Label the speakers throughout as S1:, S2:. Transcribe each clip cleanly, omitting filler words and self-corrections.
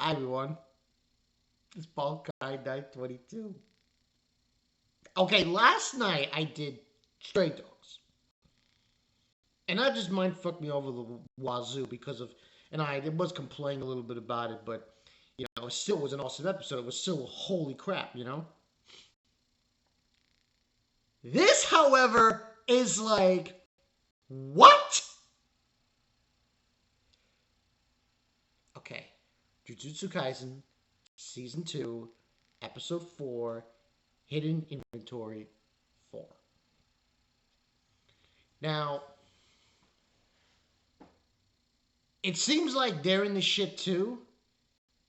S1: Hi, everyone. It's Paul Guy 922. Okay, last night I did Stray Dogs. And that just mind fucked me over the wazoo because of, and I was complaining a little bit about it, but, it still was an awesome episode. It was still holy crap. This, however, is like, what? Okay. Jujutsu Kaisen, Season 2, Episode 4, Hidden Inventory 4. Now, it seems like they're in the shit too,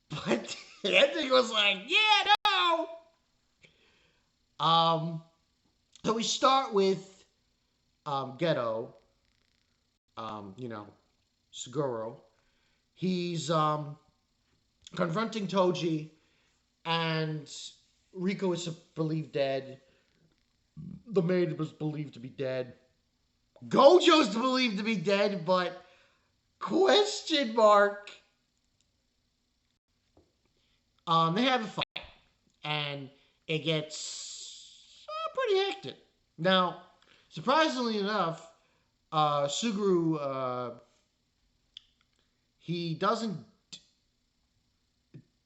S1: but the ending was like, yeah, no. So we start with Ghetto, you know, Suguro. He's confronting Toji, and Rico is believed dead. The maid was believed to be dead. Gojo's believed to be dead, but question mark. They have a fight, and it gets pretty hectic. Now, surprisingly enough, Suguru he doesn't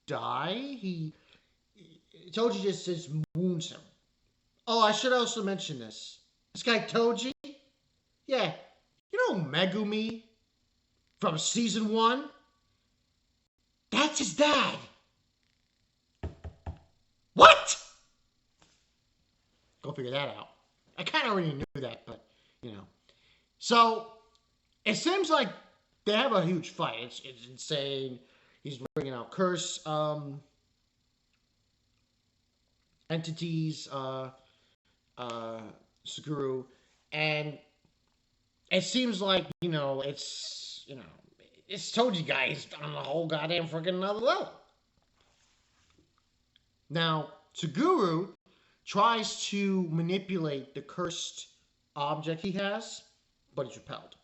S1: die. He Toji just wounds him. Oh, I should also mention this. This guy Toji, yeah, you know Megumi from season 1. That's his dad. What? Go figure that out. I kind of already knew that, but you know. So it seems like they have a huge fight. It's insane. He's bringing out curse entities, Suguru, and it seems like it's Toji guy is on the whole goddamn freaking another level. Now Suguru tries to manipulate the cursed object he has, but he's repelled.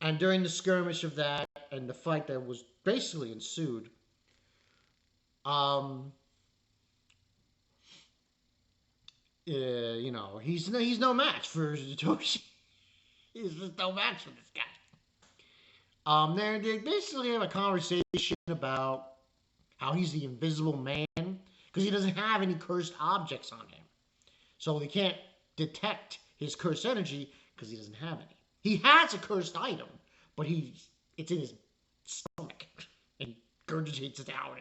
S1: And during the skirmish of that and the fight that was basically ensued, um, he's no match for Toshi. He's just no match for this guy. They basically have a conversation about how he's the invisible man because he doesn't have any cursed objects on him, so they can't detect his cursed energy because he doesn't have any. He has a cursed item, but it's in his stomach and he gurgitates it out,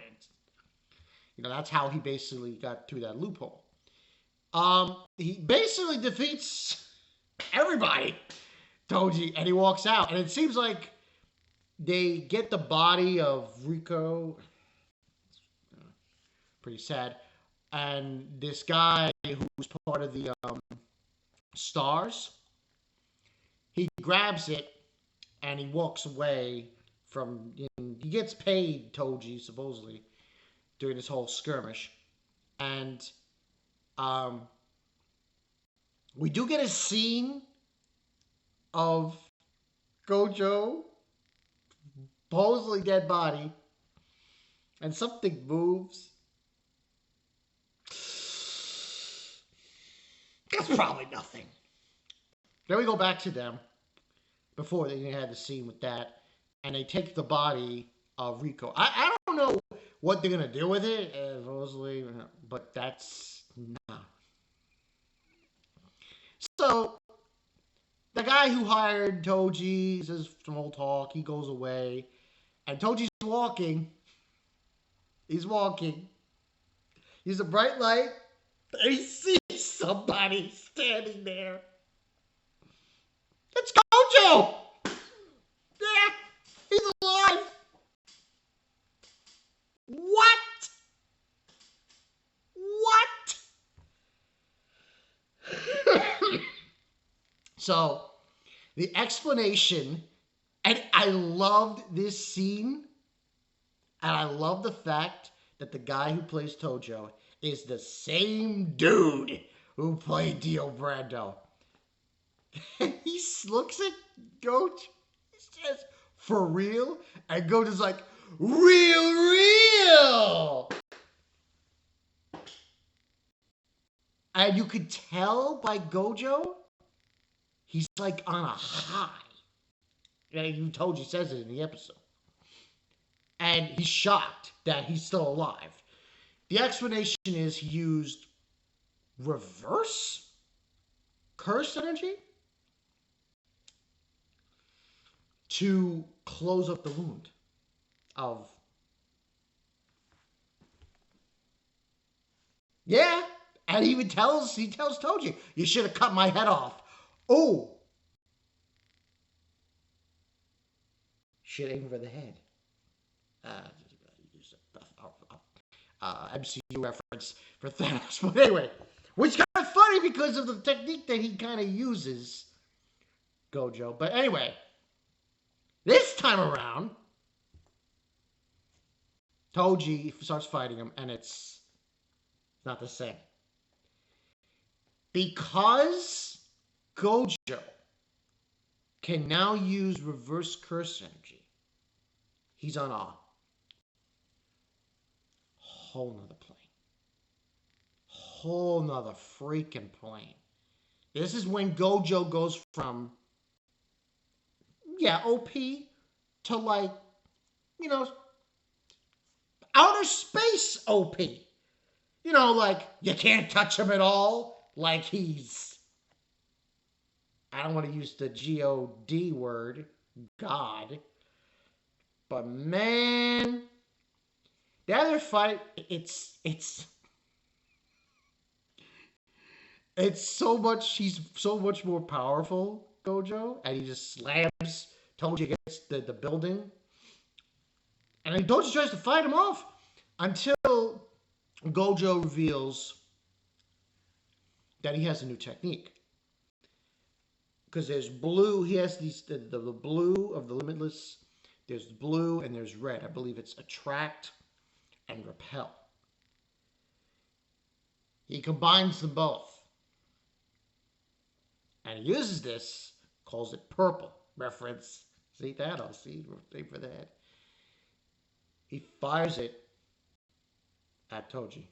S1: and that's how he basically got through that loophole. He basically defeats everybody, Toji, and he walks out. And it seems like they get the body of Rico. Pretty sad. And this guy who's part of the stars, he grabs it and he walks away from. He gets paid, Toji, supposedly, during this whole skirmish. And we do get a scene of Gojo, supposedly dead body, and something moves. That's probably nothing. Then we go back to them before they had the scene with that, and they take the body of Rico. I don't know what they're gonna do with it, supposedly, but that's not. So the guy who hired Toji says some old talk. He goes away, and Toji's walking. He's walking. He's a bright light. And he sees somebody standing there. It's Gojo! Yeah, he's alive! What? What? So, the explanation, and I loved this scene, and I love the fact that the guy who plays Tojo is the same dude who played Dio Brando. He looks at Gojo, he says, for real? And Gojo's like, real. And you could tell by Gojou, he's like on a high. Yeah, you told you says it in the episode. And he's shocked that he's still alive. The explanation is he used reverse curse energy to close up the wound of. Yeah, and he tells Toji, you should have cut my head off. Oh, should aim for the head. MCU reference for Thanos, but anyway, which is kind of funny because of the technique that he kind of uses, Gojou. But anyway, this time around, Toji starts fighting him, and it's not the same. Because Gojou can now use reverse curse energy, he's on a whole nother plane. Whole nother freaking plane. This is when Gojou goes from, OP to like, outer space OP. Like, you can't touch him at all. Like he's, I don't want to use the God word, God. But man, the other fight, it's so much, he's so much more powerful, Gojou, and he just slams Toji against the building. And then Toji tries to fight him off until Gojou reveals that he has a new technique. Because there's blue, he has the blue of the Limitless, there's blue and there's red. I believe it's attract and repel. He combines them both. And he uses this, calls it purple. Reference, see that? I'll see for that. He fires it at Toji.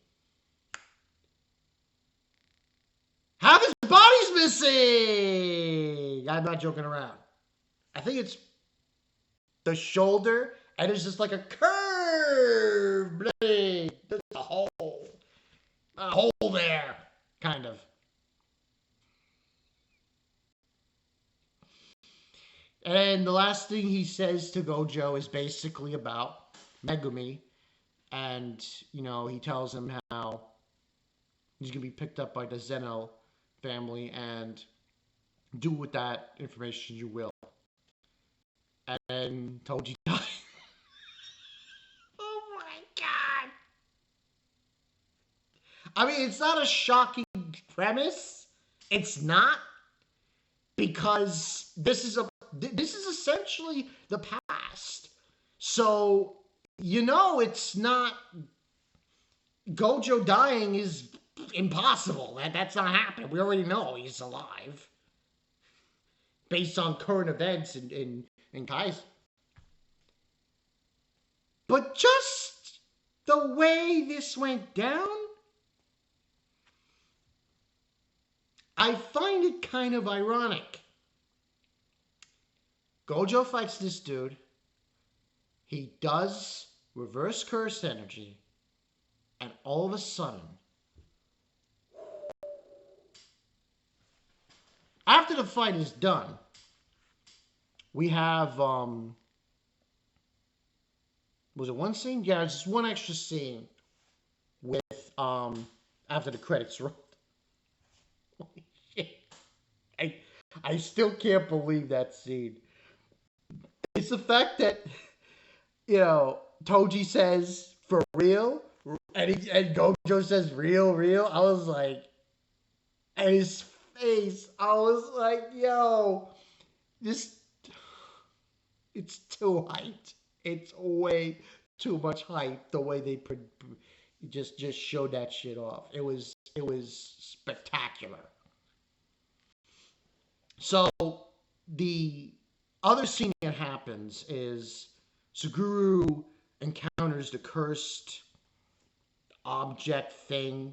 S1: Half his body's missing! I'm not joking around. I think it's the shoulder, and it's just like a curve blade. There's a hole there, kind of. And the last thing he says to Gojou is basically about Megumi. And, he tells him how he's going to be picked up by the Zeno family and do with that information you will. And Toji died. Oh my god. I mean, it's not a shocking premise. It's not. Because this is essentially the past. So, it's not, Gojou dying is impossible. That's not happening. We already know he's alive. Based on current events in Kaisen. But just the way this went down, I find it kind of ironic. Gojou fights this dude. He does reverse curse energy. And all of a sudden, after the fight is done, we have, was it one scene? Yeah, it's just one extra scene with, after the credits rolled. Holy shit. I still can't believe that scene. It's the fact that, Toji says, for real? And Gojou says, real? I was like, and his face, I was like, yo, it's too hyped. It's way too much hype the way they just showed that shit off. It was spectacular. So the other scene that happens is Suguru encounters the cursed object thing.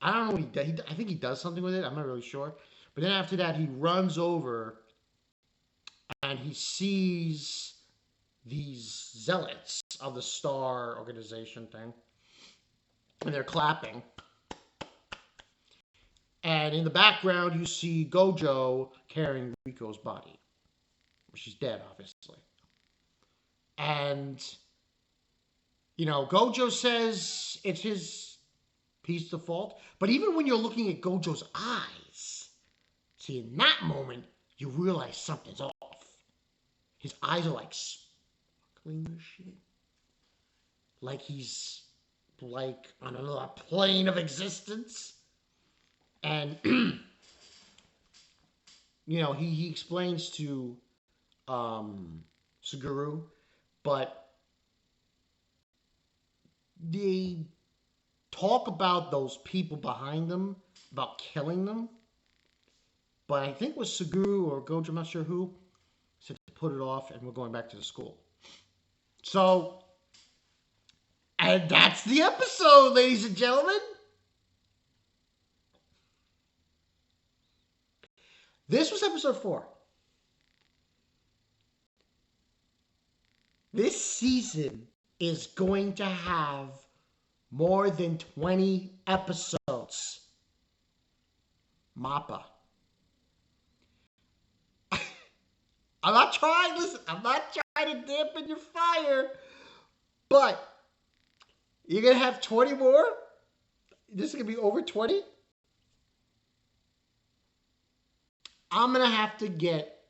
S1: I don't know what he does. I think he does something with it. I'm not really sure. But then after that, he runs over and he sees these zealots of the Star Organization thing. And they're clapping. And in the background, you see Gojou carrying Riko's body. She's dead, obviously. And, Gojou says it's his piece to fault. But even when you're looking at Gojou's eyes, see, in that moment, you realize something's off. His eyes are like sparkling or shit. Like he's like on another plane of existence. And, he explains to Suguru, but they talk about those people behind them, about killing them. But I think it was Suguru or Gojo, I'm not sure who, said to put it off and we're going back to the school. So, and that's the episode, ladies and gentlemen. This was episode 4. This season is going to have more than 20 episodes. Mappa. I'm not trying to dampen your fire, but you're going to have 20 more? This is going to be over 20? I'm going to have to get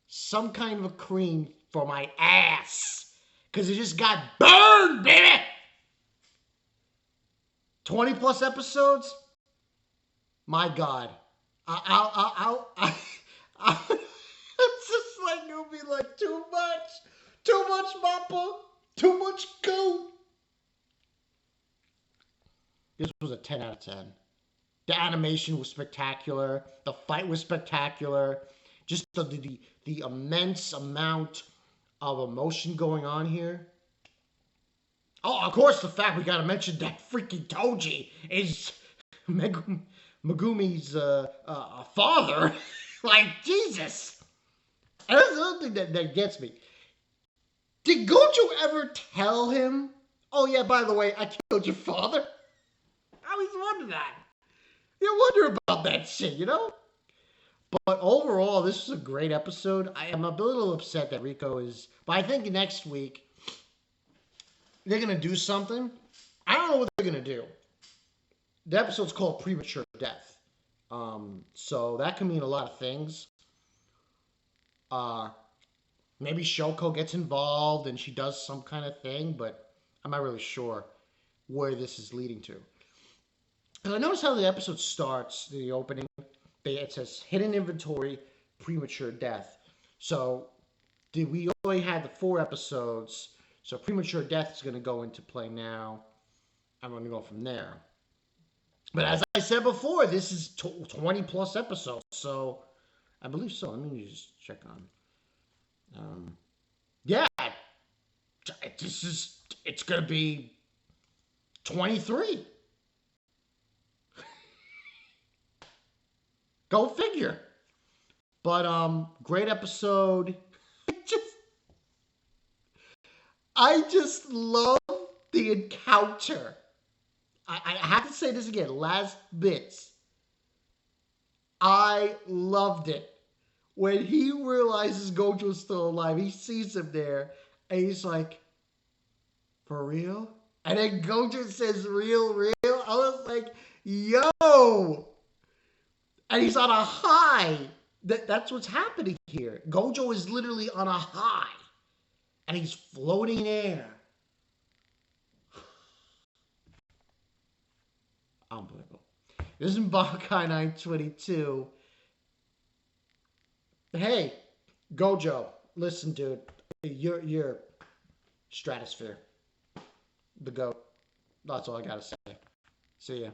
S1: some kind of a cream for my ass. Because it just got burned, baby! 20 plus episodes? My God. It's just like, it'll be like too much Mappa, too much goat. This was a 10 out of 10. The animation was spectacular. The fight was spectacular. Just the immense amount of emotion going on here. Oh, of course, the fact we gotta mention that freaking Toji is Megumi's father. Like, Jesus. And that's the other thing that gets me. Did Gojou ever tell him, oh yeah, by the way, I killed your father? I always wonder that. You wonder about that shit, But overall, this was a great episode. I am a little upset that Riko is... But I think next week, they're going to do something. I don't know what they're going to do. The episode's called Premature Death. So that can mean a lot of things. Maybe Shoko gets involved and she does some kind of thing, but I'm not really sure where this is leading to. And I notice how the episode starts, the opening. It says hidden inventory, premature death. So we only had the 4 episodes. So premature death is going to go into play now. I'm going to go from there. But as I said before, this is 20 plus episodes. So I believe so. Let me just check on. Yeah, it's going to be 23. Go figure. But great episode. I just love the encounter. I have to say this again, last bits. I loved it. When he realizes Gojou's still alive, he sees him there, and he's like, for real? And then Gojou says, real? I was like, yo! And he's on a high. That's what's happening here. Gojou is literally on a high. And he's floating in air. Unbelievable. This is Bankai 922. Hey, Gojou, listen, dude. You're stratosphere. The GOAT. That's all I gotta say. See ya.